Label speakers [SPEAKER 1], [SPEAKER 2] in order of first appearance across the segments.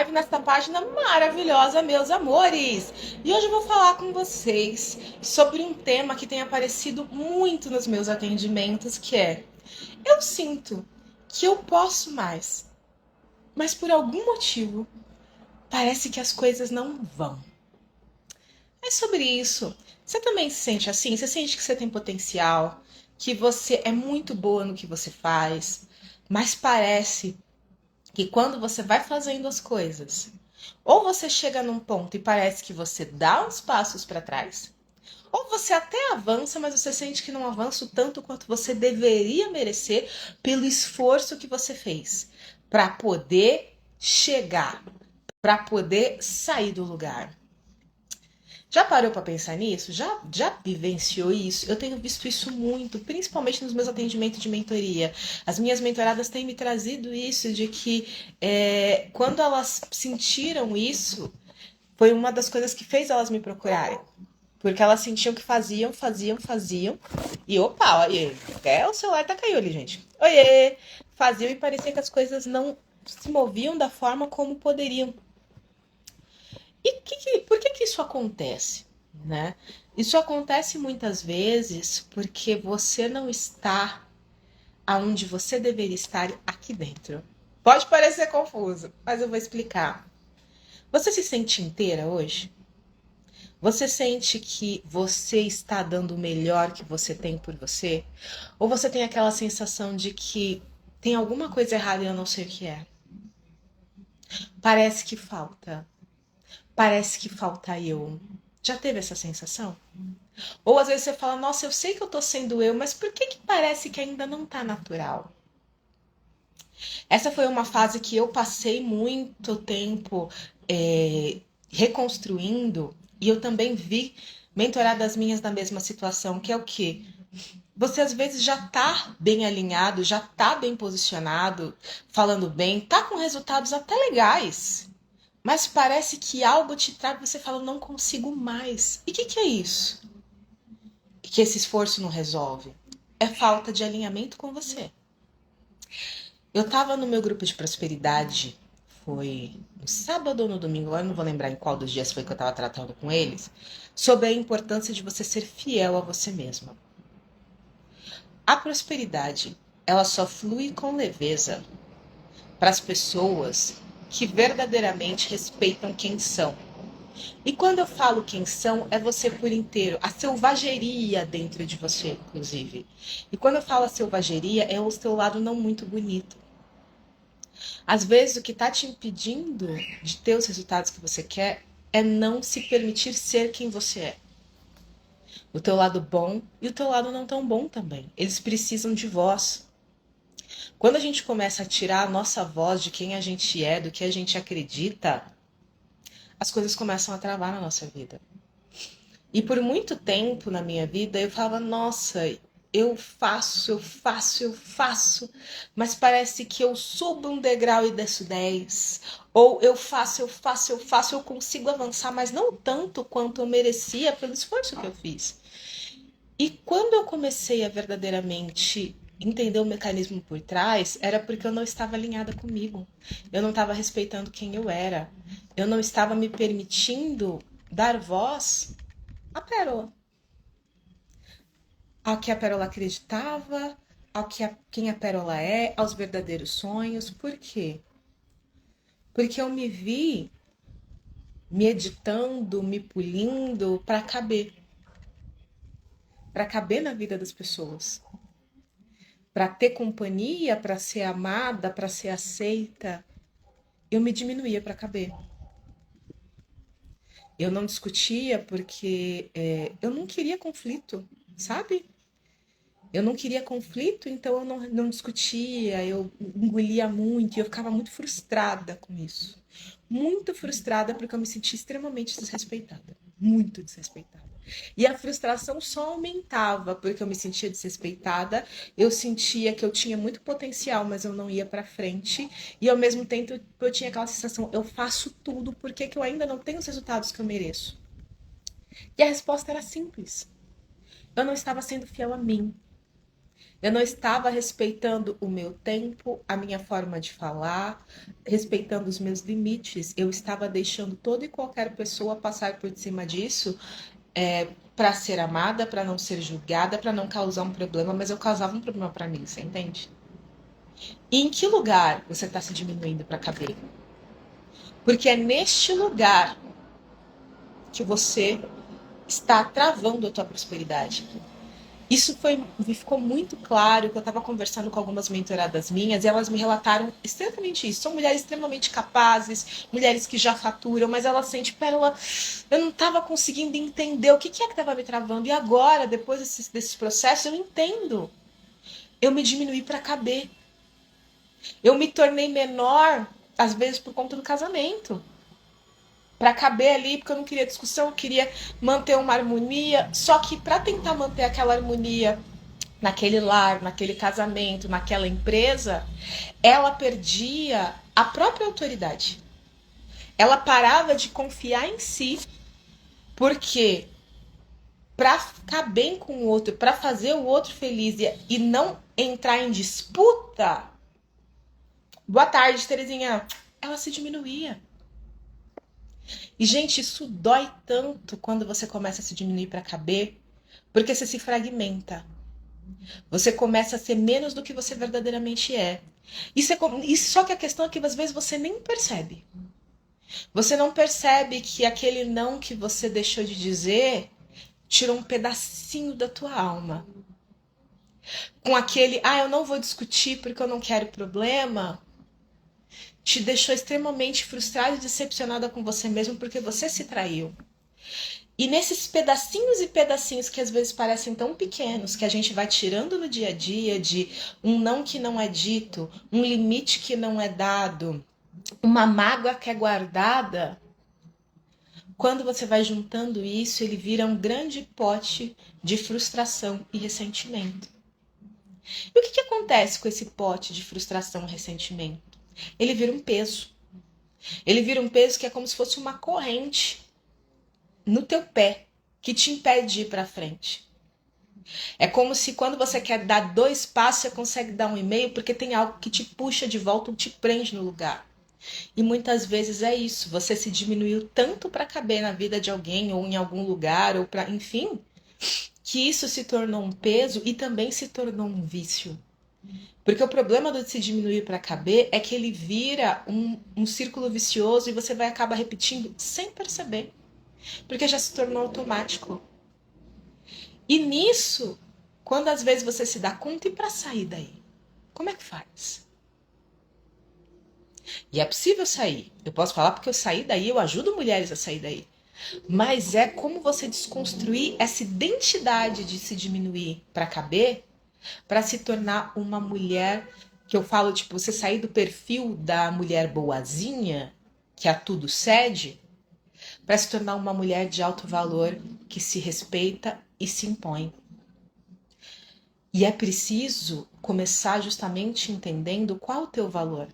[SPEAKER 1] live nesta página maravilhosa, meus amores! E hoje eu vou falar com vocês sobre um tema que tem aparecido muito nos meus atendimentos, que é: eu sinto que eu posso mais, mas por algum motivo parece que as coisas não vão. É sobre isso. Você também se sente assim? Você sente que você tem potencial, que você é muito boa no que você faz, mas parece que quando você vai fazendo as coisas, ou você chega num ponto e parece que você dá uns passos para trás, ou você até avança, mas você sente que não avança o tanto quanto você deveria merecer pelo esforço que você fez para poder chegar, para poder sair do lugar. Já parou para pensar nisso? Já vivenciou isso? Eu tenho visto isso muito, principalmente nos meus atendimentos de mentoria. As minhas mentoradas têm me trazido isso, de que quando elas sentiram isso, foi uma das coisas que fez elas me procurarem. Porque elas sentiam que faziam. E opa, oiê, até o celular tá caindo ali, gente. Oiê! Faziam e parecia que as coisas não se moviam da forma como poderiam. E por que isso acontece, né? Isso acontece muitas vezes porque você não está aonde você deveria estar aqui dentro. Pode parecer confuso, mas eu vou explicar. Você se sente inteira hoje? Você sente que você está dando o melhor que você tem por você? Ou você tem aquela sensação de que tem alguma coisa errada e eu não sei o que é? Parece que falta. Parece que falta eu. Já teve essa sensação? Ou às vezes você fala, nossa, eu sei que eu tô sendo eu, mas por que parece que ainda não tá natural? Essa foi uma fase que eu passei muito tempo reconstruindo, e eu também vi mentoradas minhas na mesma situação, que é o quê? Você às vezes já tá bem alinhado, já tá bem posicionado, falando bem, tá com resultados até legais. Mas parece que algo te trava e você fala, não consigo mais. E o que é isso? Que esse esforço não resolve? É falta de alinhamento com você. Eu estava no meu grupo de prosperidade, foi no sábado ou no domingo, agora não vou lembrar em qual dos dias foi que eu estava tratando com eles, sobre a importância de você ser fiel a você mesma. A prosperidade, ela só flui com leveza para as pessoas que verdadeiramente respeitam quem são. E quando eu falo quem são, é você por inteiro, a selvageria dentro de você, inclusive. E quando eu falo a selvageria, é o seu lado não muito bonito. Às vezes o que está te impedindo de ter os resultados que você quer é não se permitir ser quem você é. O teu lado bom e o teu lado não tão bom também. Eles precisam de voz. Quando a gente começa a tirar a nossa voz de quem a gente é, do que a gente acredita, as coisas começam a travar na nossa vida. E por muito tempo na minha vida eu falava, nossa, eu faço, mas parece que eu subo um degrau e desço 10. Ou eu faço, eu consigo avançar, mas não tanto quanto eu merecia pelo esforço que eu fiz. E quando eu comecei a verdadeiramente entender o mecanismo por trás, era porque eu não estava alinhada comigo. Eu não estava respeitando quem eu era. Eu não estava me permitindo dar voz à pérola. Ao que a pérola acreditava, quem a pérola é, aos verdadeiros sonhos. Por quê? Porque eu me vi me editando, me polindo para caber na vida das pessoas, para ter companhia, para ser amada, para ser aceita. Eu me diminuía para caber. Eu não discutia porque eu não queria conflito, sabe? Eu não queria conflito, então eu não discutia, eu engolia muito e eu ficava muito frustrada com isso. Muito frustrada porque eu me sentia extremamente desrespeitada. Muito desrespeitada. E a frustração só aumentava porque eu me sentia desrespeitada, eu sentia que eu tinha muito potencial, mas eu não ia para frente, e ao mesmo tempo eu tinha aquela sensação, eu faço tudo porque que eu ainda não tenho os resultados que eu mereço. E a resposta era simples. Eu não estava sendo fiel a mim. Eu não estava respeitando o meu tempo, a minha forma de falar, respeitando os meus limites. Eu estava deixando toda e qualquer pessoa passar por cima disso, para ser amada, para não ser julgada, para não causar um problema, mas eu causava um problema para mim, você entende? E em que lugar você está se diminuindo para caber? Porque é neste lugar que você está travando a tua prosperidade. Isso ficou muito claro que eu estava conversando com algumas mentoradas minhas e elas me relataram exatamente isso. São mulheres extremamente capazes, mulheres que já faturam, mas elas sentem, Pérola, eu não estava conseguindo entender o que é que estava me travando. E agora, depois desses processos, eu entendo. Eu me diminuí para caber. Eu me tornei menor, às vezes, por conta do casamento. Para caber ali, porque eu não queria discussão, eu queria manter uma harmonia. Só que para tentar manter aquela harmonia naquele lar, naquele casamento, naquela empresa, ela perdia a própria autoridade. Ela parava de confiar em si, porque para ficar bem com o outro, para fazer o outro feliz e não entrar em disputa, boa tarde, Terezinha, ela se diminuía. E, gente, isso dói tanto quando você começa a se diminuir para caber, porque você se fragmenta. Você começa a ser menos do que você verdadeiramente é. Isso só que a questão é que às vezes você nem percebe. Você não percebe que aquele não que você deixou de dizer tirou um pedacinho da tua alma. Com aquele, eu não vou discutir porque eu não quero problema, te deixou extremamente frustrada e decepcionada com você mesmo porque você se traiu. E nesses pedacinhos e pedacinhos que às vezes parecem tão pequenos, que a gente vai tirando no dia a dia, de um não que não é dito, um limite que não é dado, uma mágoa que é guardada, quando você vai juntando isso, ele vira um grande pote de frustração e ressentimento. E o que acontece com esse pote de frustração e ressentimento? Ele vira um peso. Ele vira um peso que é como se fosse uma corrente no teu pé, que te impede de ir para frente. É como se quando você quer dar 2 passos, você consegue dar 1,5, porque tem algo que te puxa de volta ou te prende no lugar. E muitas vezes é isso, você se diminuiu tanto para caber na vida de alguém ou em algum lugar, ou para, enfim, que isso se tornou um peso e também se tornou um vício. Porque o problema de se diminuir para caber é que ele vira um círculo vicioso e você vai acabar repetindo sem perceber. Porque já se tornou automático. E nisso, quando às vezes você se dá conta, e para sair daí? Como é que faz? E é possível sair. Eu posso falar porque eu saí daí, eu ajudo mulheres a sair daí. Mas é como você desconstruir essa identidade de se diminuir para caber, para se tornar uma mulher, que eu falo, tipo, você sair do perfil da mulher boazinha, que a tudo cede, para se tornar uma mulher de alto valor, que se respeita e se impõe. E é preciso começar justamente entendendo qual o teu valor.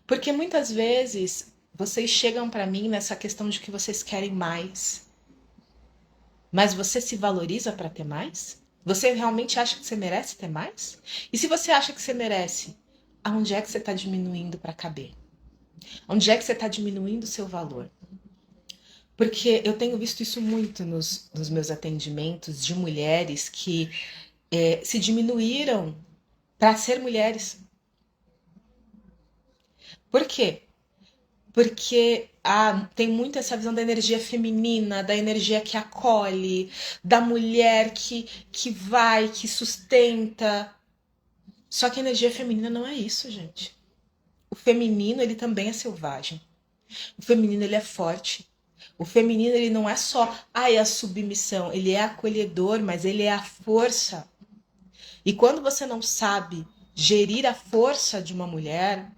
[SPEAKER 1] Porque muitas vezes vocês chegam para mim nessa questão de que vocês querem mais. Mas você se valoriza para ter mais? Você realmente acha que você merece ter mais? E se você acha que você merece, aonde é que você está diminuindo para caber? Onde é que você está diminuindo o seu valor? Porque eu tenho visto isso muito nos meus atendimentos de mulheres que se diminuíram para ser mulheres. Por quê? Porque tem muito essa visão da energia feminina, da energia que acolhe, da mulher que vai, que sustenta. Só que a energia feminina não é isso, gente. O feminino, ele também é selvagem. O feminino, ele é forte. O feminino, ele não é só a submissão, ele é acolhedor, mas ele é a força. E quando você não sabe gerir a força de uma mulher,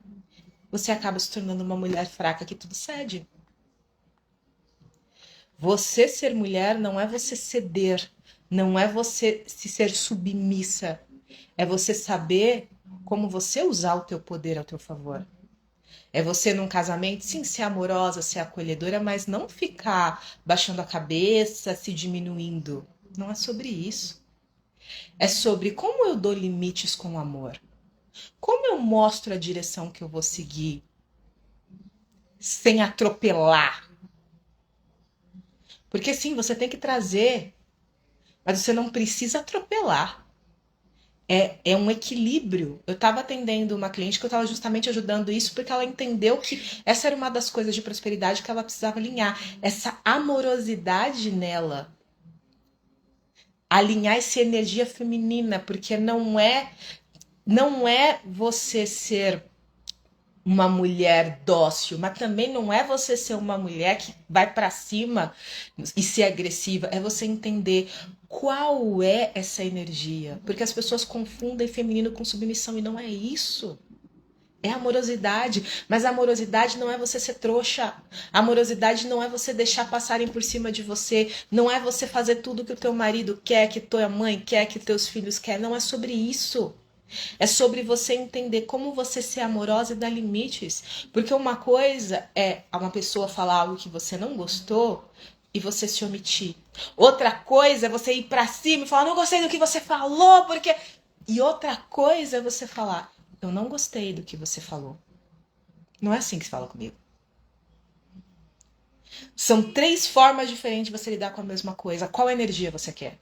[SPEAKER 1] você acaba se tornando uma mulher fraca que tudo cede. Você ser mulher não é você ceder, não é você se ser submissa, é você saber como você usar o teu poder ao teu favor. É você num casamento, sim, ser amorosa, ser acolhedora, mas não ficar baixando a cabeça, se diminuindo. Não é sobre isso. É sobre como eu dou limites com amor. Como eu mostro a direção que eu vou seguir sem atropelar. Porque sim, você tem que trazer, mas você não precisa atropelar. É um equilíbrio. Eu estava atendendo uma cliente que eu estava justamente ajudando isso porque ela entendeu que essa era uma das coisas de prosperidade que ela precisava alinhar. Essa amorosidade nela. Alinhar essa energia feminina, porque não é você ser uma mulher dócil, mas também não é você ser uma mulher que vai para cima e ser agressiva, é você entender qual é essa energia, porque as pessoas confundem feminino com submissão e não é isso. É amorosidade, mas a amorosidade não é você ser trouxa. A amorosidade não é você deixar passarem por cima de você, não é você fazer tudo que o teu marido quer, que tua mãe quer, que teus filhos querem, não é sobre isso. É sobre você entender como você ser amorosa e dar limites. Porque uma coisa é uma pessoa falar algo que você não gostou e você se omitir. Outra coisa é você ir pra cima e falar, não gostei do que você falou, porque... E outra coisa é você falar, eu não gostei do que você falou. Não é assim que se fala comigo. São 3 formas diferentes de você lidar com a mesma coisa. Qual energia você quer?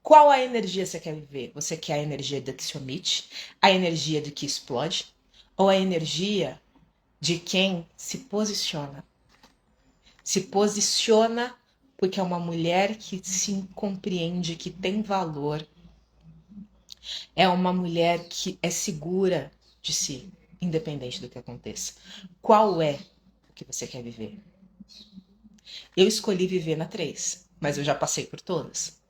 [SPEAKER 1] Qual a energia você quer viver? Você quer a energia do que se omite? A energia do que explode? Ou a energia de quem se posiciona? Se posiciona porque é uma mulher que se compreende, que tem valor. É uma mulher que é segura de si, independente do que aconteça. Qual é o que você quer viver? Eu escolhi viver na 3, mas eu já passei por todas.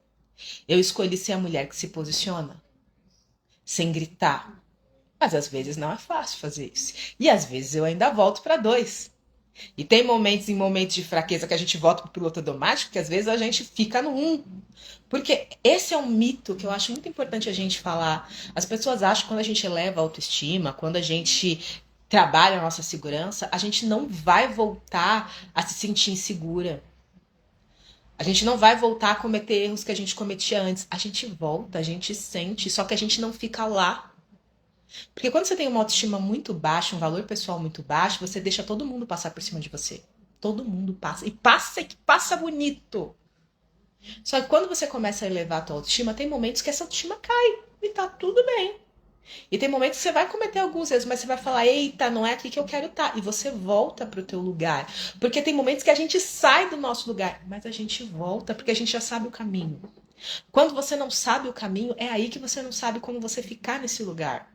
[SPEAKER 1] Eu escolhi ser a mulher que se posiciona, sem gritar. Mas às vezes não é fácil fazer isso. E às vezes eu ainda volto para 2. E tem momentos de fraqueza que a gente volta pro piloto automático, que às vezes a gente fica no 1. Porque esse é um mito que eu acho muito importante a gente falar. As pessoas acham que quando a gente eleva a autoestima, quando a gente trabalha a nossa segurança, a gente não vai voltar a se sentir insegura. A gente não vai voltar a cometer erros que a gente cometia antes. A gente volta, a gente sente, só que a gente não fica lá. Porque quando você tem uma autoestima muito baixa, um valor pessoal muito baixo, você deixa todo mundo passar por cima de você. Todo mundo passa. E que passa bonito. Só que quando você começa a elevar a tua autoestima, tem momentos que essa autoestima cai. E tá tudo bem. E tem momentos que você vai cometer alguns erros, mas você vai falar, eita, não é aqui que eu quero estar. E você volta pro teu lugar. Porque tem momentos que a gente sai do nosso lugar, mas a gente volta porque a gente já sabe o caminho. Quando você não sabe o caminho, é aí que você não sabe como você ficar nesse lugar.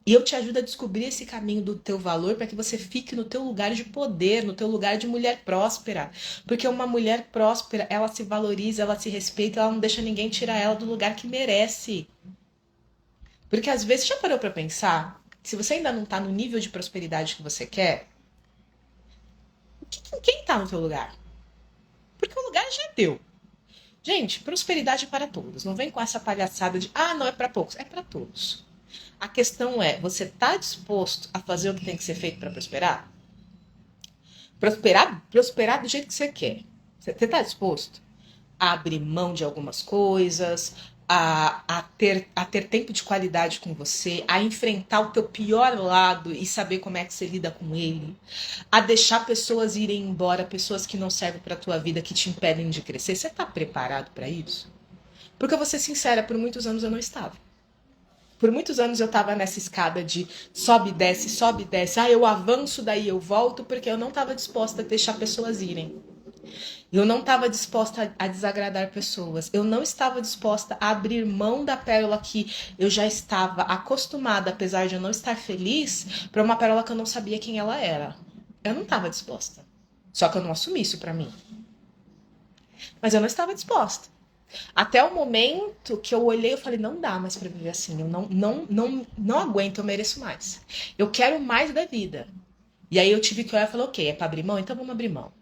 [SPEAKER 1] E eu te ajudo a descobrir esse caminho do teu valor para que você fique no teu lugar de poder, no teu lugar de mulher próspera. Porque uma mulher próspera, ela se valoriza, ela se respeita, ela não deixa ninguém tirar ela do lugar que merece. Porque às vezes, já parou para pensar? Se você ainda não tá no nível de prosperidade que você quer, quem tá no teu lugar? Porque o lugar já é teu. Gente, prosperidade é para todos. Não vem com essa palhaçada de, não é para poucos. É para todos. A questão é, você tá disposto a fazer o que tem que ser feito para prosperar? Prosperar do jeito que você quer. Você tá disposto a abrir mão de algumas coisas, a ter tempo de qualidade com você, a enfrentar o teu pior lado e saber como é que você lida com ele, a deixar pessoas irem embora, pessoas que não servem para tua vida, que te impedem de crescer. Você tá preparado para isso? Porque eu vou ser sincera, por muitos anos eu não estava. Por muitos anos eu estava nessa escada de sobe e desce, sobe e desce. Eu avanço, daí eu volto, porque eu não estava disposta a deixar pessoas irem. Eu não estava disposta a desagradar pessoas. Eu não estava disposta a abrir mão da pérola que eu já estava acostumada, apesar de eu não estar feliz, para uma pérola que eu não sabia quem ela era. Eu não estava disposta. Só que eu não assumi isso para mim. Mas eu não estava disposta. Até o momento que eu olhei, eu falei, não dá mais pra viver assim. Eu não aguento, eu mereço mais. Eu quero mais da vida. E aí eu tive que olhar e falar, ok, é pra abrir mão? Então vamos abrir mão.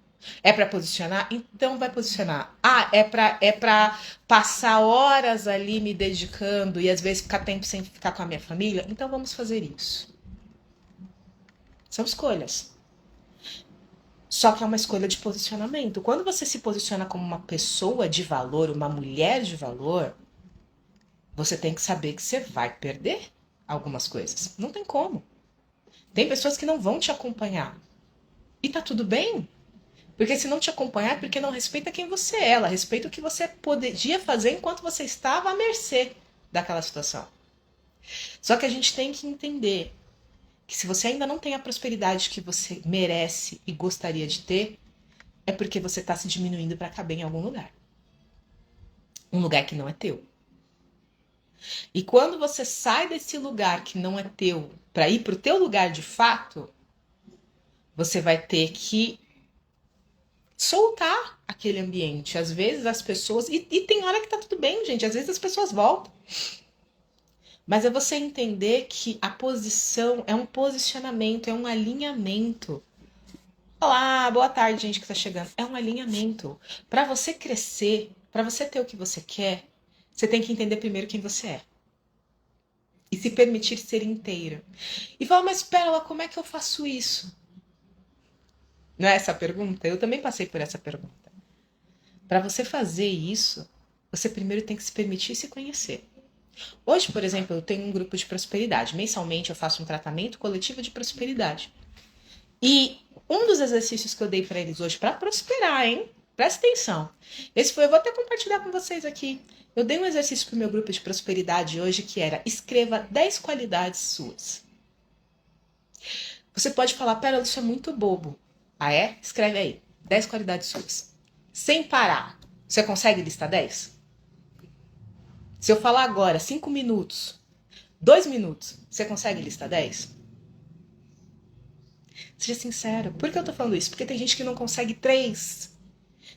[SPEAKER 1] É pra posicionar? Então vai posicionar. É pra passar horas ali me dedicando e às vezes ficar tempo sem ficar com a minha família? Então vamos fazer isso. São escolhas. Só que é uma escolha de posicionamento. Quando você se posiciona como uma pessoa de valor, uma mulher de valor, você tem que saber que você vai perder algumas coisas. Não tem como. Tem pessoas que não vão te acompanhar. E tá tudo bem. Porque se não te acompanhar é porque não respeita quem você é. Ela respeita o que você podia fazer enquanto você estava à mercê daquela situação. Só que a gente tem que entender que se você ainda não tem a prosperidade que você merece e gostaria de ter, é porque você está se diminuindo para caber em algum lugar. Um lugar que não é teu. E quando você sai desse lugar que não é teu para ir para o teu lugar de fato, você vai ter que soltar aquele ambiente. Às vezes as pessoas... E tem hora que tá tudo bem, gente. Às vezes as pessoas voltam. Mas é você entender que a posição é um posicionamento, é um alinhamento. Olá, boa tarde, gente que tá chegando. É um alinhamento. Para você crescer, para você ter o que você quer, você tem que entender primeiro quem você é. E se permitir ser inteira. E fala, mas Pérola, como é que eu faço isso? Não é essa a pergunta? Eu também passei por essa pergunta. Para você fazer isso, você primeiro tem que se permitir se conhecer. Hoje, por exemplo, eu tenho um grupo de prosperidade. Mensalmente eu faço um tratamento coletivo de prosperidade. E um dos exercícios que eu dei para eles hoje para prosperar, hein? Presta atenção. Esse foi, eu vou até compartilhar com vocês aqui. Eu dei um exercício para o meu grupo de prosperidade hoje que era: escreva 10 qualidades suas. Você pode falar, Pérola, isso é muito bobo. Ah, é? Escreve aí. 10 qualidades suas. Sem parar. Você consegue listar 10? Se eu falar agora 5 minutos, 2 minutos, você consegue listar 10? Seja sincero. Por que eu tô falando isso? Porque tem gente que não consegue 3.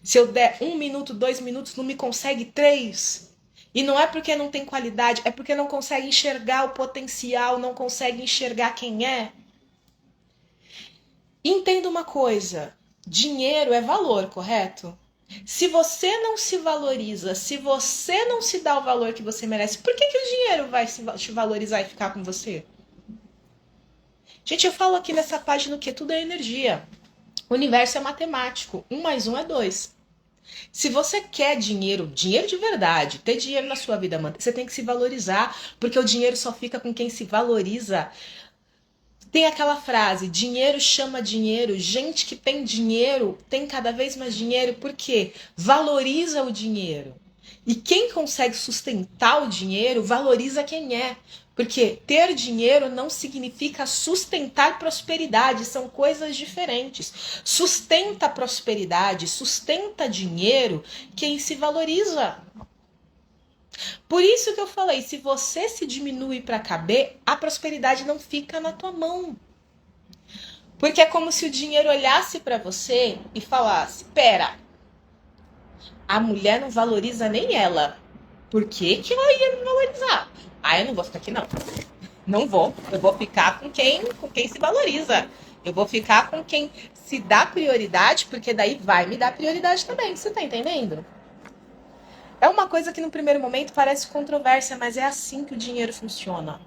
[SPEAKER 1] Se eu der 1 minuto, 2 minutos, não me consegue 3. E não é porque não tem qualidade, é porque não consegue enxergar o potencial, não consegue enxergar quem é. Entenda uma coisa, dinheiro é valor, correto? Se você não se valoriza, se você não se dá o valor que você merece, por que o dinheiro vai te valorizar e ficar com você? Gente, eu falo aqui nessa página que tudo é energia. O universo é matemático. 1 mais 1 é 2. Se você quer dinheiro, dinheiro de verdade, ter dinheiro na sua vida, você tem que se valorizar, porque o dinheiro só fica com quem se valoriza. Tem aquela frase, dinheiro chama dinheiro. Gente que tem dinheiro tem cada vez mais dinheiro, porque valoriza o dinheiro. E quem consegue sustentar o dinheiro, valoriza quem é. Porque ter dinheiro não significa sustentar prosperidade, são coisas diferentes. Sustenta prosperidade, sustenta dinheiro quem se valoriza. Por isso que eu falei, se você se diminui para caber, a prosperidade não fica na tua mão. Porque é como se o dinheiro olhasse para você e falasse: pera, a mulher não valoriza nem ela. Por que ela ia me valorizar? Ah, eu não vou ficar aqui não. Não vou. Eu vou ficar com quem se valoriza. Eu vou ficar com quem se dá prioridade, porque daí vai me dar prioridade também. Você tá entendendo? É uma coisa que no primeiro momento parece controvérsia, mas é assim que o dinheiro funciona.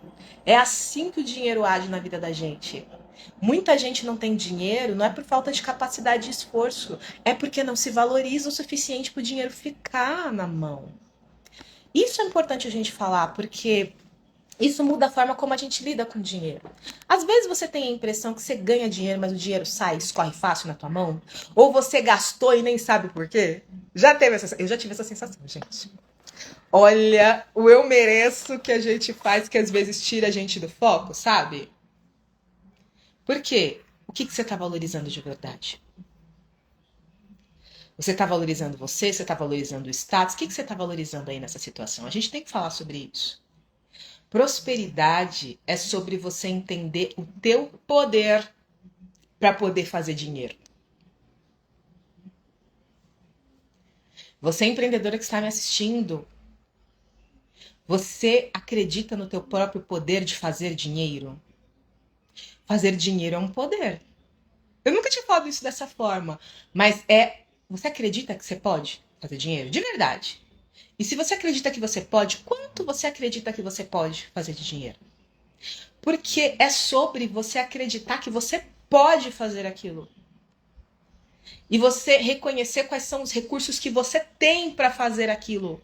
[SPEAKER 1] É assim que o dinheiro age na vida da gente. Muita gente não tem dinheiro, não é por falta de capacidade e esforço, é porque não se valoriza o suficiente para o dinheiro ficar na mão. Isso é importante a gente falar, porque isso muda a forma como a gente lida com o dinheiro. Às vezes você tem a impressão que você ganha dinheiro, mas o dinheiro sai, escorre fácil na tua mão. Ou você gastou e nem sabe por quê. Eu já tive essa sensação, gente. Olha, o eu mereço que a gente faz, que às vezes tira a gente do foco, sabe? Por quê? O que você está valorizando de verdade? Você está valorizando você? Você está valorizando o status? O que você está valorizando aí nessa situação? A gente tem que falar sobre isso. Prosperidade é sobre você entender o teu poder para poder fazer dinheiro. Você empreendedora que está me assistindo, você acredita no teu próprio poder de fazer dinheiro? Fazer dinheiro é um poder. Eu nunca tinha falado isso dessa forma, mas você acredita que você pode fazer dinheiro? De verdade. E se você acredita que você pode, quanto você acredita que você pode fazer de dinheiro? Porque é sobre você acreditar que você pode fazer aquilo. E você reconhecer quais são os recursos que você tem para fazer aquilo.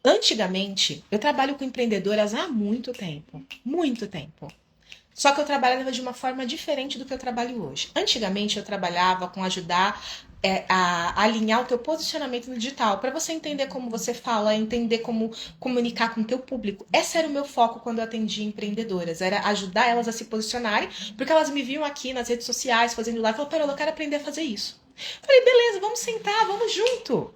[SPEAKER 1] Antigamente, eu trabalho com empreendedoras há muito tempo. Muito tempo. Só que eu trabalhava de uma forma diferente do que eu trabalho hoje. Antigamente eu trabalhava com ajudar a alinhar o teu posicionamento no digital, para você entender como você fala, entender como comunicar com o teu público. Esse era o meu foco quando eu atendia empreendedoras, era ajudar elas a se posicionarem, porque elas me viam aqui nas redes sociais fazendo live e falaram, Perola, eu quero aprender a fazer isso. Falei, beleza, vamos sentar, vamos junto.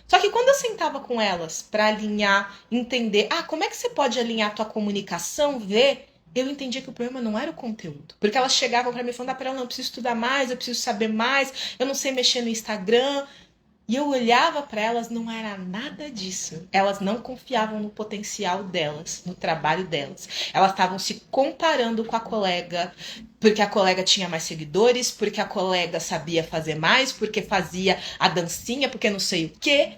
[SPEAKER 1] Só que quando eu sentava com elas para alinhar, entender, como é que você pode alinhar a tua comunicação, ver, eu entendia que o problema não era o conteúdo. Porque elas chegavam para mim falando, Perel, não, eu preciso estudar mais, eu preciso saber mais, eu não sei mexer no Instagram. E eu olhava para elas, não era nada disso. Elas não confiavam no potencial delas, no trabalho delas. Elas estavam se comparando com a colega, porque a colega tinha mais seguidores, porque a colega sabia fazer mais, porque fazia a dancinha, porque não sei o quê.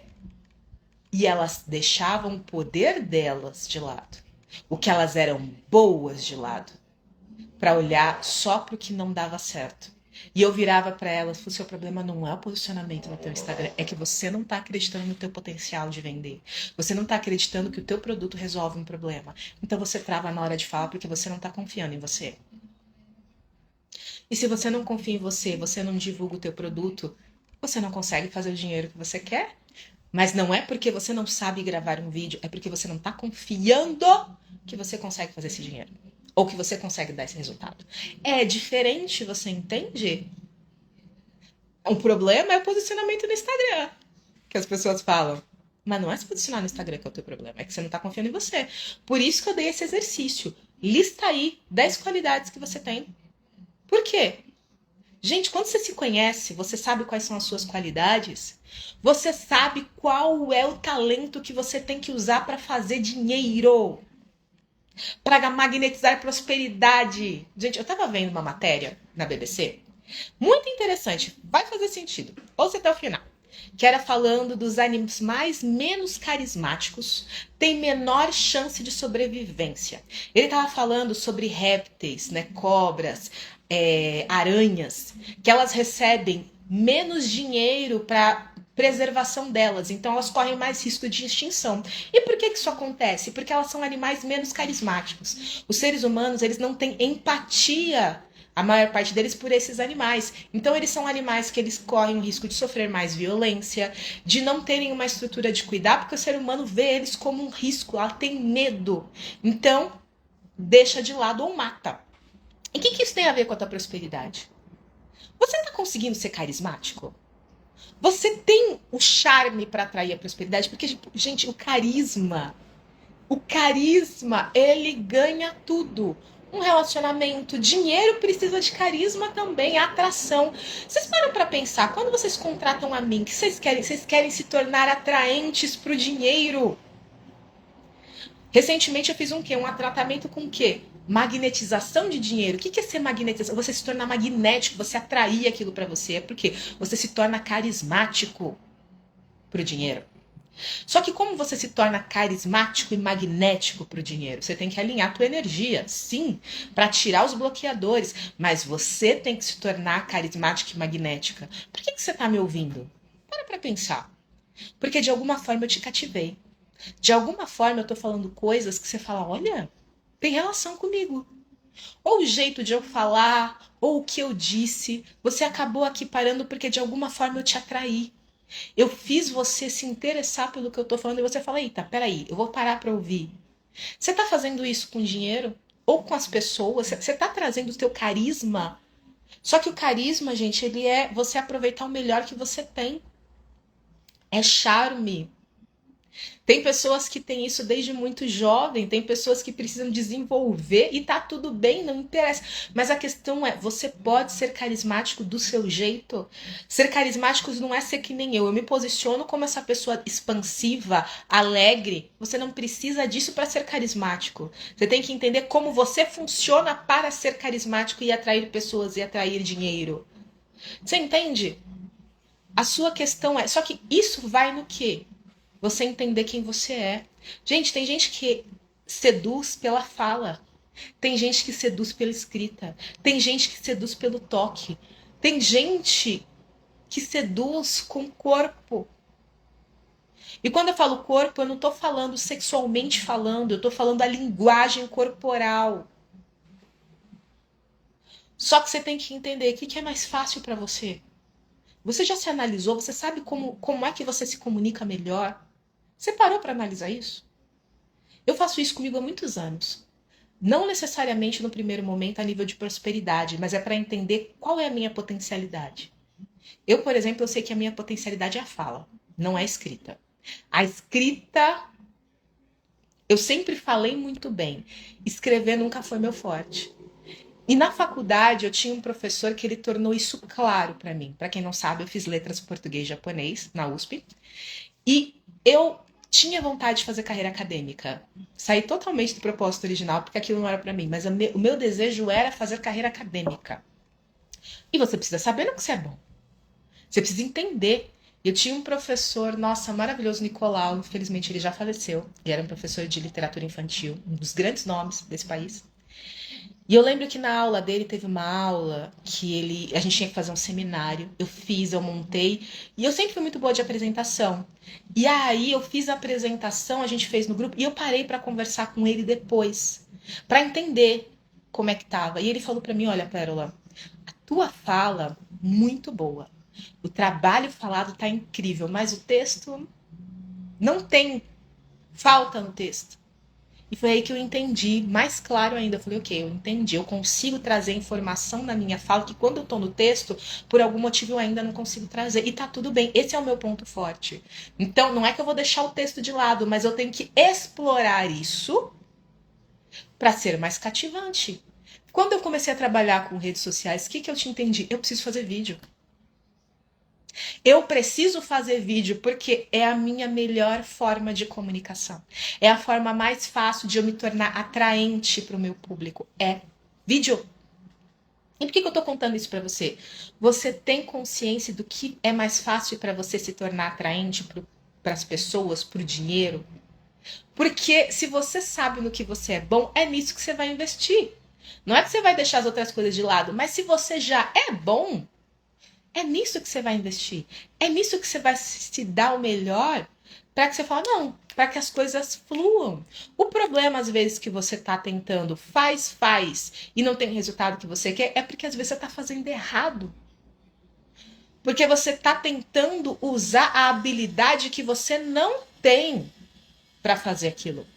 [SPEAKER 1] E elas deixavam o poder delas de lado. O que elas eram boas de lado. Para olhar só para o que não dava certo. E eu virava para elas, o seu problema não é o posicionamento no teu Instagram, é que você não está acreditando no teu potencial de vender. Você não está acreditando que o teu produto resolve um problema. Então você trava na hora de falar porque você não está confiando em você. E se você não confia em você, você não divulga o teu produto, você não consegue fazer o dinheiro que você quer. Mas não é porque você não sabe gravar um vídeo, é porque você não está confiando que você consegue fazer esse dinheiro. Ou que você consegue dar esse resultado. É diferente, você entende? O problema é o posicionamento no Instagram. Que as pessoas falam. Mas não é se posicionar no Instagram que é o teu problema. É que você não tá confiando em você. Por isso que eu dei esse exercício. Lista aí 10 qualidades que você tem. Por quê? Gente, quando você se conhece, você sabe quais são as suas qualidades. Você sabe qual é o talento que você tem que usar para fazer dinheiro. Para magnetizar prosperidade. Gente, eu tava vendo uma matéria na BBC, muito interessante, vai fazer sentido. Ouça até o final. Que era falando dos animais mais menos carismáticos, têm menor chance de sobrevivência. Ele tava falando sobre répteis, né, cobras, aranhas, que elas recebem menos dinheiro para preservação delas, então elas correm mais risco de extinção. E por que isso acontece? Porque elas são animais menos carismáticos. Os seres humanos, eles não têm empatia, a maior parte deles, por esses animais. Então eles são animais que eles correm o risco de sofrer mais violência, de não terem uma estrutura de cuidar, porque o ser humano vê eles como um risco, ela tem medo. Então, deixa de lado ou mata. E o que isso tem a ver com a tua prosperidade? Você está conseguindo ser carismático? Você tem o charme para atrair a prosperidade? Porque, gente, o carisma, ele ganha tudo. Um relacionamento, dinheiro precisa de carisma também, atração. Vocês param para pensar, quando vocês contratam a mim, que vocês querem se tornar atraentes para o dinheiro. Recentemente eu fiz um tratamento com o quê? Magnetização de dinheiro. O que é ser magnetização? Você se tornar magnético, você atrair aquilo para você. É porque você se torna carismático para o dinheiro. Só que como você se torna carismático e magnético para o dinheiro? Você tem que alinhar a tua energia, sim, para tirar os bloqueadores. Mas você tem que se tornar carismática e magnética. Por que você está me ouvindo? Para pensar. Porque de alguma forma eu te cativei. De alguma forma eu tô falando coisas que você fala, olha, tem relação comigo. Ou o jeito de eu falar, ou o que eu disse, você acabou aqui parando porque de alguma forma eu te atraí. Eu fiz você se interessar pelo que eu tô falando e você fala, eita, peraí, eu vou parar pra ouvir. Você tá fazendo isso com dinheiro? Ou com as pessoas? Você tá trazendo o teu carisma? Só que o carisma, gente, ele é você aproveitar o melhor que você tem. É charme. Tem pessoas que têm isso desde muito jovem, tem pessoas que precisam desenvolver e tá tudo bem, não interessa. Mas a questão é, você pode ser carismático do seu jeito. Ser carismático não é ser que nem eu. Eu me posiciono como essa pessoa expansiva, alegre. Você não precisa disso para ser carismático. Você tem que entender como você funciona para ser carismático e atrair pessoas e atrair dinheiro. Você entende? A sua questão é... Só que isso vai no quê? Você entender quem você é. Gente, tem gente que seduz pela fala. Tem gente que seduz pela escrita. Tem gente que seduz pelo toque. Tem gente que seduz com corpo. E quando eu falo corpo, eu não tô falando sexualmente falando, eu tô falando a linguagem corporal. Só que você tem que entender o que é mais fácil para você. Você já se analisou? Você sabe como é que você se comunica melhor? Você parou para analisar isso? Eu faço isso comigo há muitos anos. Não necessariamente no primeiro momento a nível de prosperidade, mas é para entender qual é a minha potencialidade. Eu, por exemplo, eu sei que a minha potencialidade é a fala, não é a escrita. A escrita, eu sempre falei muito bem. Escrever nunca foi meu forte. E na faculdade eu tinha um professor que ele tornou isso claro para mim. Para quem não sabe, eu fiz letras português e japonês na USP. E eu tinha vontade de fazer carreira acadêmica. Saí totalmente do propósito original, porque aquilo não era para mim. Mas o meu desejo era fazer carreira acadêmica. E você precisa saber no que você é bom. Você precisa entender. Eu tinha um professor, nossa, maravilhoso, Nicolau. Infelizmente ele já faleceu. Ele era um professor de literatura infantil, um dos grandes nomes desse país. E eu lembro que na aula dele teve uma aula que a gente tinha que fazer um seminário. Eu fiz, eu montei. E eu sempre fui muito boa de apresentação. E aí eu fiz a apresentação, a gente fez no grupo. E eu parei para conversar com ele depois. Para entender como é que tava. E ele falou para mim, olha, Pérola, a tua fala, muito boa. O trabalho falado tá incrível. Mas o texto não tem falta no texto. E foi aí que eu entendi, mais claro ainda. Eu falei, ok, eu entendi. Eu consigo trazer informação na minha fala que quando eu tô no texto, por algum motivo eu ainda não consigo trazer. E tá tudo bem. Esse é o meu ponto forte. Então, não é que eu vou deixar o texto de lado, mas eu tenho que explorar isso para ser mais cativante. Quando eu comecei a trabalhar com redes sociais, o que eu te entendi? Eu preciso fazer vídeo. Eu preciso fazer vídeo porque é a minha melhor forma de comunicação. É a forma mais fácil de eu me tornar atraente para o meu público. É vídeo. E por que eu estou contando isso para você? Você tem consciência do que é mais fácil para você se tornar atraente para as pessoas, para o dinheiro? Porque se você sabe no que você é bom, é nisso que você vai investir. Não é que você vai deixar as outras coisas de lado, mas se você já é bom, é nisso que você vai investir. É nisso que você vai se dar o melhor para que você fale, não, para que as coisas fluam. O problema, às vezes, que você está tentando, faz, e não tem o resultado que você quer, é porque às vezes você está fazendo errado. Porque você está tentando usar a habilidade que você não tem para fazer aquilo.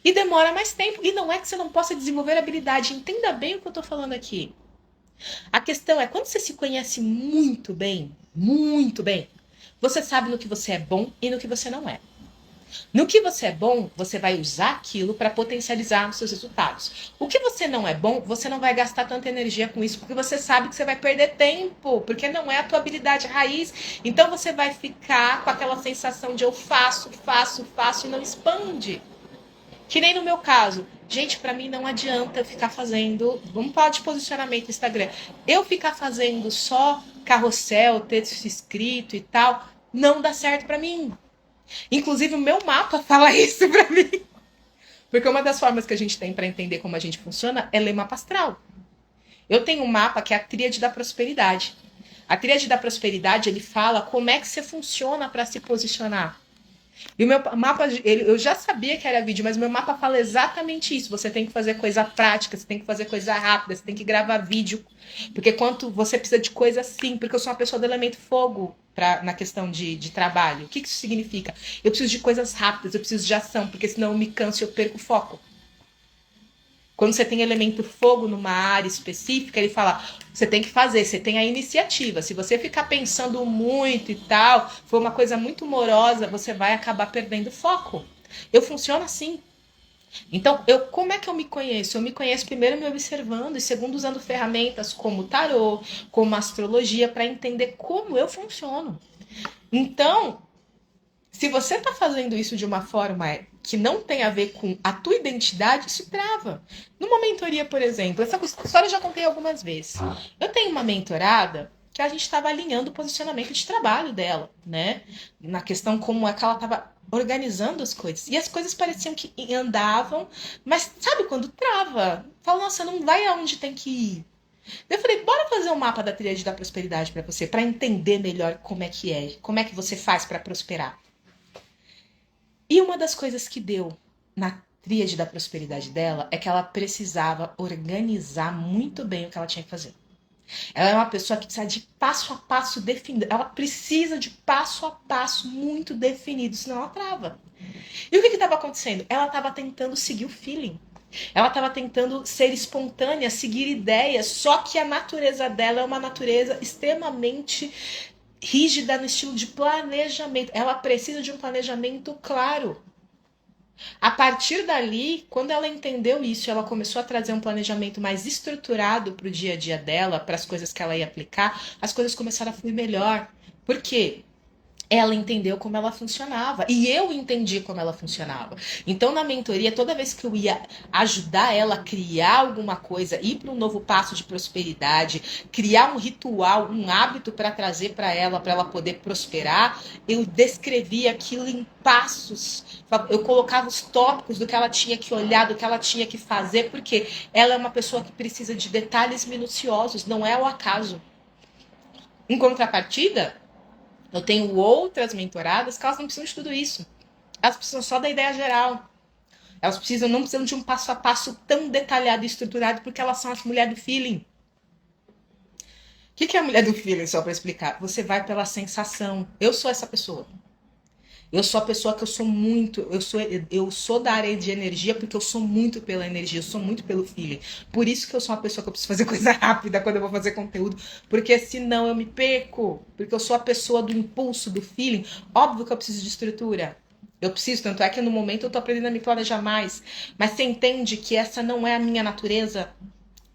[SPEAKER 1] E demora mais tempo. E não é que você não possa desenvolver habilidade. Entenda bem o que eu estou falando aqui. A questão é, quando você se conhece muito bem, você sabe no que você é bom e no que você não é. No que você é bom, você vai usar aquilo para potencializar os seus resultados. O que você não é bom, você não vai gastar tanta energia com isso, porque você sabe que você vai perder tempo, porque não é a tua habilidade raiz. Então você vai ficar com aquela sensação de eu faço e não expande. Que nem no meu caso. Gente, pra mim não adianta eu ficar fazendo... Vamos falar de posicionamento no Instagram. Eu ficar fazendo só carrossel, texto escrito e tal, não dá certo pra mim. Inclusive o meu mapa fala isso pra mim. Porque uma das formas que a gente tem pra entender como a gente funciona é ler mapa astral. Eu tenho um mapa que é a tríade da prosperidade. A tríade da prosperidade, ele fala como é que você funciona pra se posicionar. E o meu mapa, eu já sabia que era vídeo, mas o meu mapa fala exatamente isso. Você tem que fazer coisa prática, você tem que fazer coisa rápida, você tem que gravar vídeo. Porque quanto você precisa de coisa assim, porque eu sou uma pessoa do elemento fogo na questão de trabalho. O que isso significa? Eu preciso de coisas rápidas, eu preciso de ação, porque senão eu me canso e eu perco o foco. Quando você tem elemento fogo numa área específica, ele fala, você tem que fazer, você tem a iniciativa. Se você ficar pensando muito e tal, for uma coisa muito morosa, você vai acabar perdendo foco. Eu funciono assim. Então, como é que eu me conheço? Eu me conheço primeiro me observando e segundo usando ferramentas como tarô, como astrologia, para entender como eu funciono. Então, se você está fazendo isso de uma forma que não tem a ver com a tua identidade, isso trava. Numa mentoria, por exemplo, essa história eu já contei algumas vezes. Eu tenho uma mentorada que a gente estava alinhando o posicionamento de trabalho dela, né? Na questão como é que ela estava organizando as coisas. E as coisas pareciam que andavam, mas sabe quando trava? Fala, nossa, não vai aonde tem que ir. Eu falei, bora fazer um mapa da tríade da prosperidade para você, para entender melhor como é que você faz para prosperar. E uma das coisas que deu na tríade da prosperidade dela é que ela precisava organizar muito bem o que ela tinha que fazer. Ela é uma pessoa que precisa de passo a passo definido. Ela precisa de passo a passo muito definido, senão ela trava. E o que estava acontecendo? Ela estava tentando seguir o feeling. Ela estava tentando ser espontânea, seguir ideias, só que a natureza dela é uma natureza extremamente rígida no estilo de planejamento. Ela precisa de um planejamento claro. A partir dali, quando ela entendeu isso, ela começou a trazer um planejamento mais estruturado para o dia a dia dela, para as coisas que ela ia aplicar, as coisas começaram a fluir melhor. Por quê? Ela entendeu como ela funcionava e eu entendi como ela funcionava. Então, na mentoria, toda vez que eu ia ajudar ela a criar alguma coisa, ir para um novo passo de prosperidade, criar um ritual, um hábito para trazer para ela poder prosperar, eu descrevia aquilo em passos. Eu colocava os tópicos do que ela tinha que olhar, do que ela tinha que fazer, porque ela é uma pessoa que precisa de detalhes minuciosos, não é o acaso. Em contrapartida, eu tenho outras mentoradas que elas não precisam de tudo isso. Elas precisam só da ideia geral. Elas não precisam de um passo a passo tão detalhado e estruturado, porque elas são as mulheres do feeling. O que é a mulher do feeling, só para explicar? Você vai pela sensação. Eu sou essa pessoa. Eu sou a pessoa que eu sou muito, eu sou da área de energia porque eu sou muito pela energia, eu sou muito pelo feeling. Por isso que eu sou uma pessoa que eu preciso fazer coisa rápida quando eu vou fazer conteúdo, porque senão eu me perco, porque eu sou a pessoa do impulso, do feeling. Óbvio que eu preciso de estrutura. Eu preciso, tanto é que no momento eu tô aprendendo a me planejar mais. Mas você entende que essa não é a minha natureza?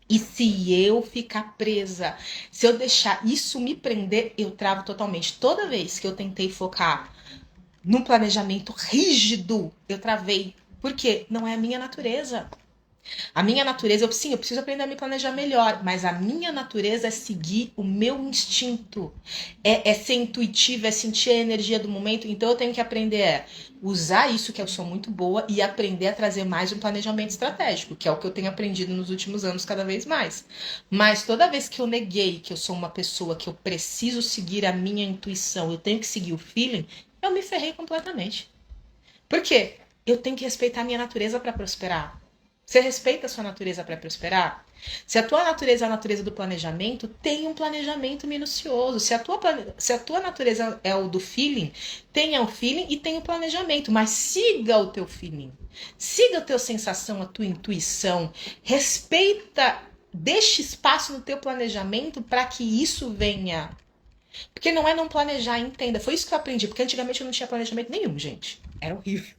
[SPEAKER 1] E se eu ficar presa, se eu deixar isso me prender, eu travo totalmente. Toda vez que eu tentei focar num planejamento rígido, eu travei. Porque não é a minha natureza. A minha natureza, sim, eu preciso aprender a me planejar melhor, mas a minha natureza é seguir o meu instinto. É ser intuitiva, é sentir a energia do momento. Então eu tenho que aprender a usar isso, que eu sou muito boa, e aprender a trazer mais um planejamento estratégico, que é o que eu tenho aprendido nos últimos anos cada vez mais. Mas toda vez que eu neguei que eu sou uma pessoa que eu preciso seguir a minha intuição, eu tenho que seguir o feeling, eu me ferrei completamente. Por quê? Eu tenho que respeitar a minha natureza para prosperar. Você respeita a sua natureza para prosperar? Se a tua natureza é a natureza do planejamento, tem um planejamento minucioso. Se a tua natureza é o do feeling, tenha o feeling e tenha o planejamento. Mas siga o teu feeling. Siga a tua sensação, a tua intuição. Respeita, deixe espaço no teu planejamento para que isso venha. Porque não é não planejar, entenda. Foi isso que eu aprendi. Porque antigamente eu não tinha planejamento nenhum, gente. Era horrível.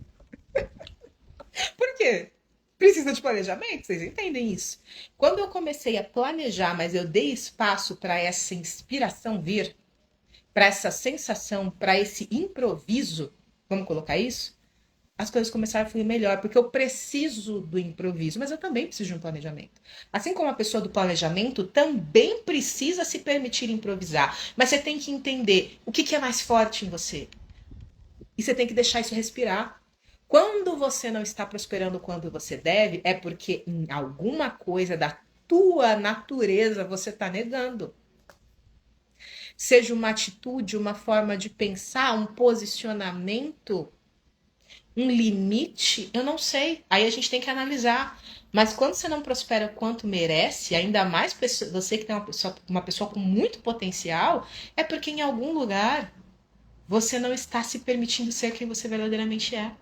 [SPEAKER 1] Por quê? Precisa de planejamento, vocês entendem isso. Quando eu comecei a planejar, mas eu dei espaço para essa inspiração vir, para essa sensação, para esse improviso, vamos colocar isso, as coisas começaram a fluir melhor, porque eu preciso do improviso, mas eu também preciso de um planejamento. Assim como a pessoa do planejamento também precisa se permitir improvisar, mas você tem que entender o que é mais forte em você. E você tem que deixar isso respirar. Quando você não está prosperando quando você deve, é porque em alguma coisa da tua natureza você está negando. Seja uma atitude, uma forma de pensar, um posicionamento, um limite, eu não sei. Aí a gente tem que analisar. Mas quando você não prospera quanto merece, ainda mais você que tem uma pessoa com muito potencial, é porque em algum lugar você não está se permitindo ser quem você verdadeiramente é.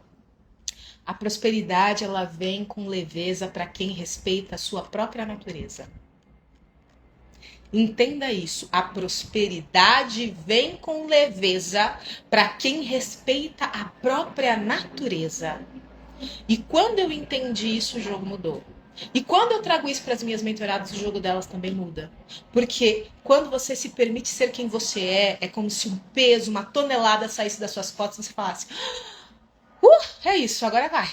[SPEAKER 1] A prosperidade, ela vem com leveza para quem respeita a sua própria natureza. Entenda isso. A prosperidade vem com leveza para quem respeita a própria natureza. E quando eu entendi isso, o jogo mudou. E quando eu trago isso para as minhas mentoradas, o jogo delas também muda. Porque quando você se permite ser quem você é como se um peso, uma tonelada saísse das suas costas e você falasse: é isso, agora vai.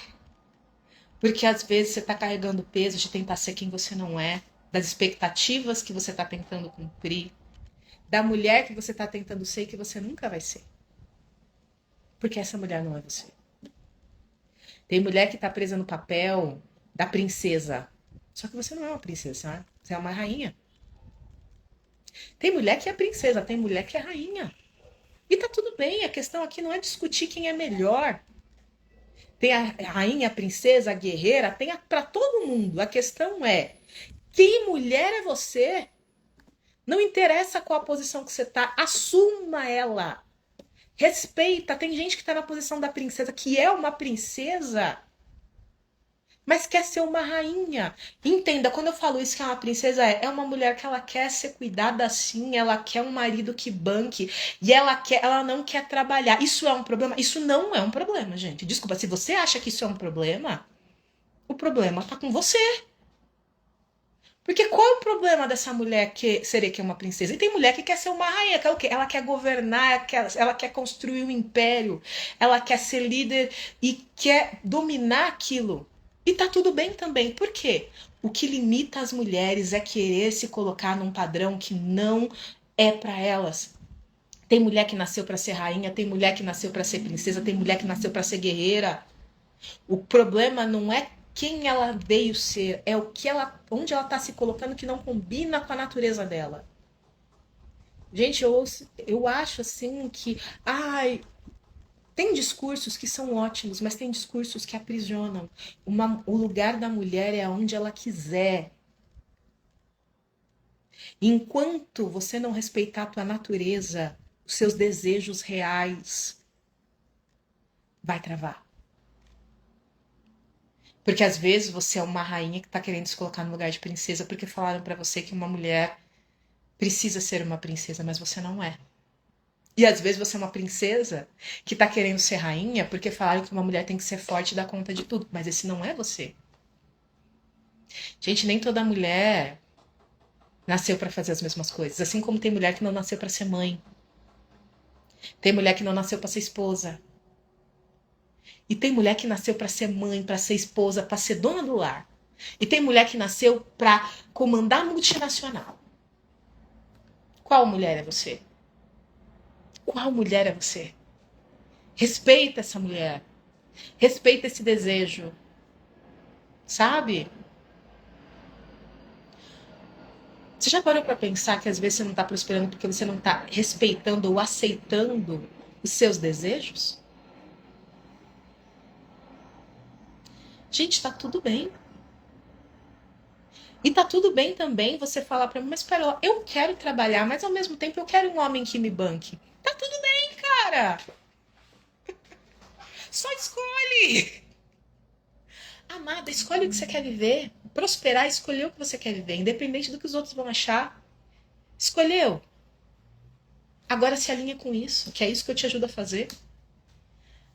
[SPEAKER 1] Porque às vezes você está carregando o peso de tentar ser quem você não é, das expectativas que você está tentando cumprir, da mulher que você está tentando ser e que você nunca vai ser. Porque essa mulher não é você. Tem mulher que está presa no papel da princesa. Só que você não é uma princesa, você é uma rainha. Tem mulher que é princesa, tem mulher que é rainha. E tá tudo bem, a questão aqui não é discutir quem é melhor. Tem a rainha, a princesa, a guerreira, tem para todo mundo. A questão é, que mulher é você? Não interessa qual a posição que você tá, assuma ela. Respeita, tem gente que tá na posição da princesa, que é uma princesa, mas quer ser uma rainha. Entenda, quando eu falo isso que é uma princesa, é uma mulher que ela quer ser cuidada assim, ela quer um marido que banque, e ela não quer trabalhar. Isso é um problema? Isso não é um problema, gente. Desculpa, se você acha que isso é um problema, o problema tá com você. Porque qual é o problema dessa mulher que seria que é uma princesa? E tem mulher que quer ser uma rainha, que é o quê? Ela quer governar, ela quer construir um império, ela quer ser líder e quer dominar aquilo. E tá tudo bem também. Por quê? O que limita as mulheres é querer se colocar num padrão que não é para elas. Tem mulher que nasceu para ser rainha, tem mulher que nasceu para ser princesa, tem mulher que nasceu para ser guerreira. O problema não é quem ela veio ser, é o que ela, onde ela está se colocando que não combina com a natureza dela. Gente, eu acho assim que, ai, tem discursos que são ótimos, mas tem discursos que aprisionam. O lugar da mulher é onde ela quiser. Enquanto você não respeitar a tua natureza, os seus desejos reais, vai travar. Porque às vezes você é uma rainha que tá querendo se colocar no lugar de princesa porque falaram para você que uma mulher precisa ser uma princesa, mas você não é. E às vezes você é uma princesa que tá querendo ser rainha porque falaram que uma mulher tem que ser forte e dar conta de tudo, mas esse não é você. Gente, nem toda mulher nasceu para fazer as mesmas coisas, assim como tem mulher que não nasceu para ser mãe. Tem mulher que não nasceu para ser esposa. E tem mulher que nasceu para ser mãe, para ser esposa, para ser dona do lar. E tem mulher que nasceu para comandar multinacional. Qual mulher é você? Qual mulher é você? Respeita essa mulher. Respeita esse desejo. Sabe? Você já parou para pensar que às vezes você não está prosperando porque você não está respeitando ou aceitando os seus desejos? Gente, tá tudo bem. E tá tudo bem também você falar para mim, mas espera, eu quero trabalhar, mas ao mesmo tempo eu quero um homem que me banque. Tá tudo bem, cara. Só escolhe. Amada, escolhe o que você quer viver. Prosperar, escolher o que você quer viver, independente do que os outros vão achar. Escolheu. Agora se alinha com isso, que é isso que eu te ajudo a fazer.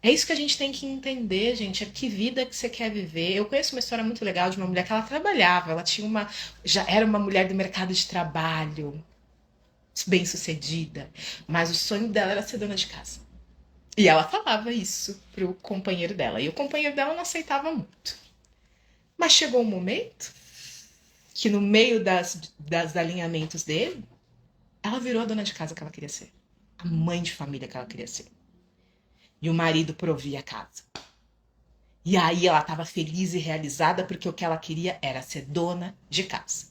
[SPEAKER 1] É isso que a gente tem que entender, gente. É que vida que você quer viver. Eu conheço uma história muito legal de uma mulher que ela trabalhava. Ela tinha uma. Já era uma mulher do mercado de trabalho, bem sucedida. Mas o sonho dela era ser dona de casa. E ela falava isso pro companheiro dela. E o companheiro dela não aceitava muito. Mas chegou um momento que no meio das alinhamentos dele, ela virou a dona de casa que ela queria ser. A mãe de família que ela queria ser. E o marido provia a casa. E aí ela estava feliz e realizada porque o que ela queria era ser dona de casa.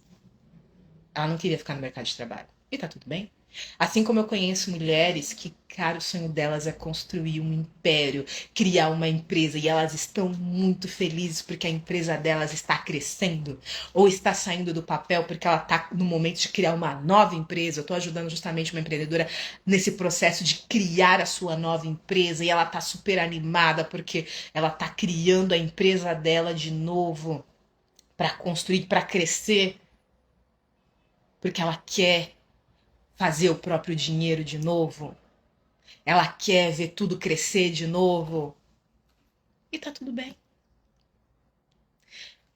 [SPEAKER 1] Ela não queria ficar no mercado de trabalho. E tá tudo bem. Assim como eu conheço mulheres que, cara, o sonho delas é construir um império, criar uma empresa e elas estão muito felizes porque a empresa delas está crescendo ou está saindo do papel porque ela está no momento de criar uma nova empresa. Eu estou ajudando justamente uma empreendedora nesse processo de criar a sua nova empresa e ela está super animada porque ela está criando a empresa dela de novo para construir, para crescer, porque ela quer fazer o próprio dinheiro de novo. Ela quer ver tudo crescer de novo. E tá tudo bem.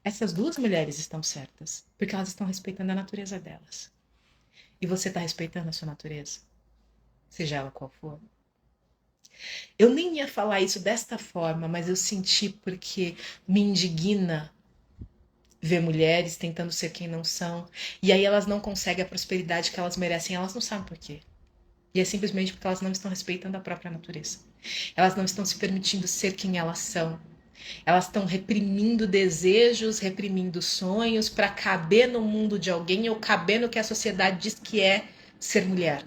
[SPEAKER 1] Essas duas mulheres estão certas, porque elas estão respeitando a natureza delas. E você tá respeitando a sua natureza? Seja ela qual for. Eu nem ia falar isso desta forma, mas eu senti porque me indigna ver mulheres tentando ser quem não são. E aí elas não conseguem a prosperidade que elas merecem. Elas não sabem por quê. E é simplesmente porque elas não estão respeitando a própria natureza. Elas não estão se permitindo ser quem elas são. Elas estão reprimindo desejos, reprimindo sonhos para caber no mundo de alguém ou caber no que a sociedade diz que é ser mulher.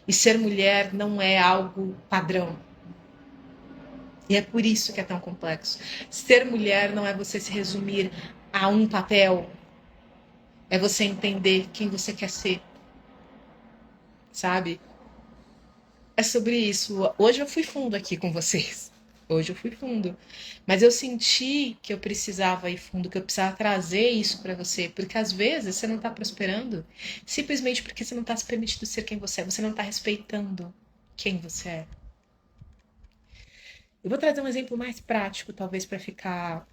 [SPEAKER 1] E ser mulher não é algo padrão. E é por isso que é tão complexo. Ser mulher não é você se resumir a um papel. É você entender quem você quer ser, sabe? É sobre isso. Hoje eu fui fundo aqui com vocês. Hoje eu fui fundo. Mas eu senti que eu precisava ir fundo, que eu precisava trazer isso pra você. Porque às vezes você não tá prosperando simplesmente porque você não tá se permitindo ser quem você é. Você não tá respeitando quem você é. Eu vou trazer um exemplo mais prático, talvez para ficar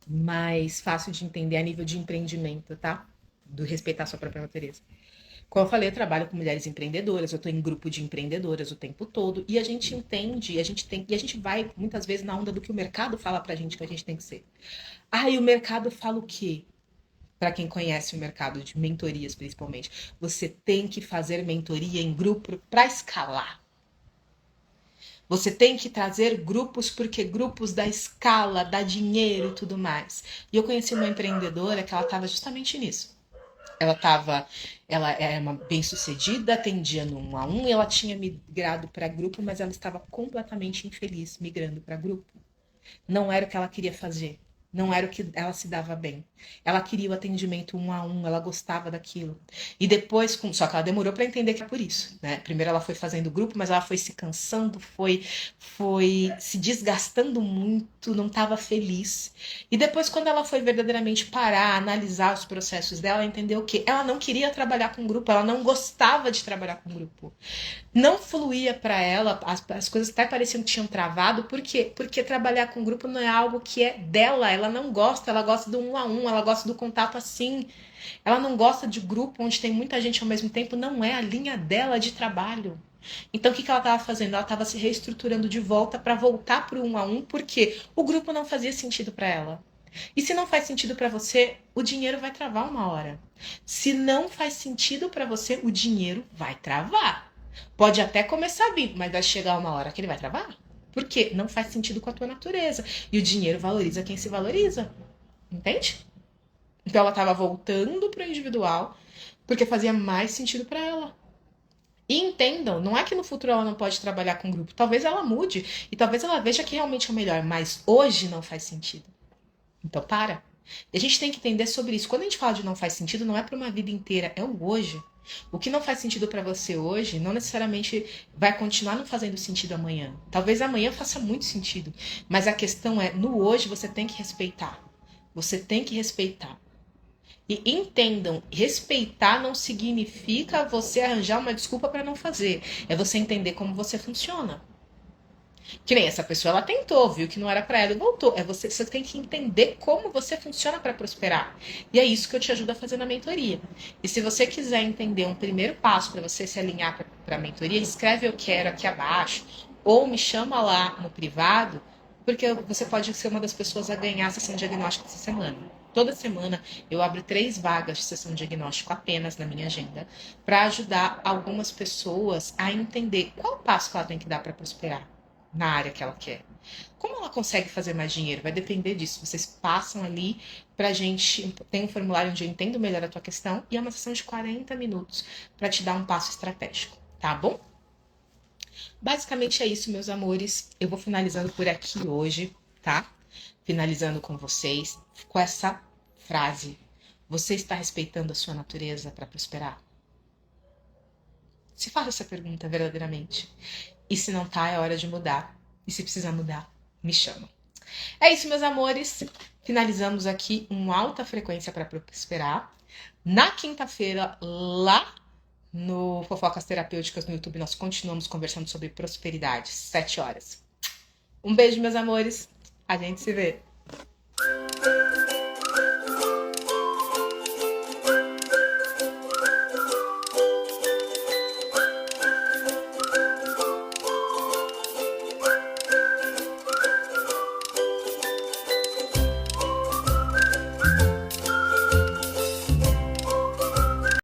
[SPEAKER 1] mais fácil de entender a nível de empreendimento, tá? Do respeitar a sua própria natureza. Como eu falei, eu trabalho com mulheres empreendedoras, eu estou em grupo de empreendedoras o tempo todo, e a gente entende, e a gente vai muitas vezes na onda do que o mercado fala pra gente que a gente tem que ser. Ah, e o mercado fala o quê? Para quem conhece o mercado de mentorias, principalmente, você tem que fazer mentoria em grupo para escalar. Você tem que trazer grupos, porque grupos dá escala, dá dinheiro e tudo mais. E eu conheci uma empreendedora que ela estava justamente nisso. Ela era uma bem-sucedida, atendia no 1 a 1 e ela tinha migrado para grupo, mas ela estava completamente infeliz migrando para grupo. Não era o que ela queria fazer. Não era o que ela se dava bem. Ela queria o atendimento 1 a 1, ela gostava daquilo. E depois, só que ela demorou para entender que é por isso, né? Primeiro ela foi fazendo grupo, mas ela foi se cansando, foi se desgastando muito, não estava feliz. E depois, quando ela foi verdadeiramente parar, analisar os processos dela, ela entendeu que ela não queria trabalhar com grupo, ela não gostava de trabalhar com grupo. Não fluía para ela, as coisas até pareciam que tinham travado. Por quê? Porque trabalhar com grupo não é algo que é dela, ela não gosta, ela gosta do 1 a 1, ela gosta do contato assim. Ela não gosta de grupo onde tem muita gente ao mesmo tempo, não é a linha dela de trabalho. Então o que ela estava fazendo? Ela estava se reestruturando de volta para voltar para o 1 a 1, porque o grupo não fazia sentido para ela. E se não faz sentido para você, o dinheiro vai travar uma hora. Se não faz sentido para você, o dinheiro vai travar. Pode até começar a vir, mas vai chegar uma hora que ele vai travar. Por quê? Não faz sentido com a tua natureza. E o dinheiro valoriza quem se valoriza. Entende? Então ela estava voltando para o individual porque fazia mais sentido para ela. E entendam, não é que no futuro ela não pode trabalhar com grupo. Talvez ela mude e talvez ela veja que realmente é o melhor, mas hoje não faz sentido. Então para. E a gente tem que entender sobre isso. Quando a gente fala de não faz sentido, não é para uma vida inteira, é o hoje. O que não faz sentido para você hoje, não necessariamente vai continuar não fazendo sentido amanhã. Talvez amanhã faça muito sentido, mas a questão é, no hoje você tem que respeitar. Você tem que respeitar. E entendam, respeitar não significa você arranjar uma desculpa para não fazer. É você entender como você funciona. Que nem essa pessoa, ela tentou, viu que não era para ela e voltou. Você tem que entender como você funciona para prosperar. E é isso que eu te ajudo a fazer na mentoria. E se você quiser entender um primeiro passo para você se alinhar para a mentoria, escreve eu quero aqui abaixo ou me chama lá no privado, porque você pode ser uma das pessoas a ganhar a sessão diagnóstica essa semana. Toda semana eu abro 3 vagas de sessão diagnóstico apenas na minha agenda para ajudar algumas pessoas a entender qual passo que ela tem que dar para prosperar na área que ela quer. Como ela consegue fazer mais dinheiro? Vai depender disso. Vocês passam ali pra gente. Tem um formulário onde eu entendo melhor a tua questão e é uma sessão de 40 minutos para te dar um passo estratégico, tá bom? Basicamente é isso, meus amores. Eu vou finalizando por aqui hoje, tá? Finalizando com vocês com essa frase: você está respeitando a sua natureza para prosperar? Se faça essa pergunta verdadeiramente. E se não tá, é hora de mudar. E se precisar mudar, me chama. É isso, meus amores. Finalizamos aqui uma alta frequência para prosperar. Na quinta-feira, lá no Fofocas Terapêuticas no YouTube, nós continuamos conversando sobre prosperidade, 7 horas. Um beijo, meus amores. A gente se vê.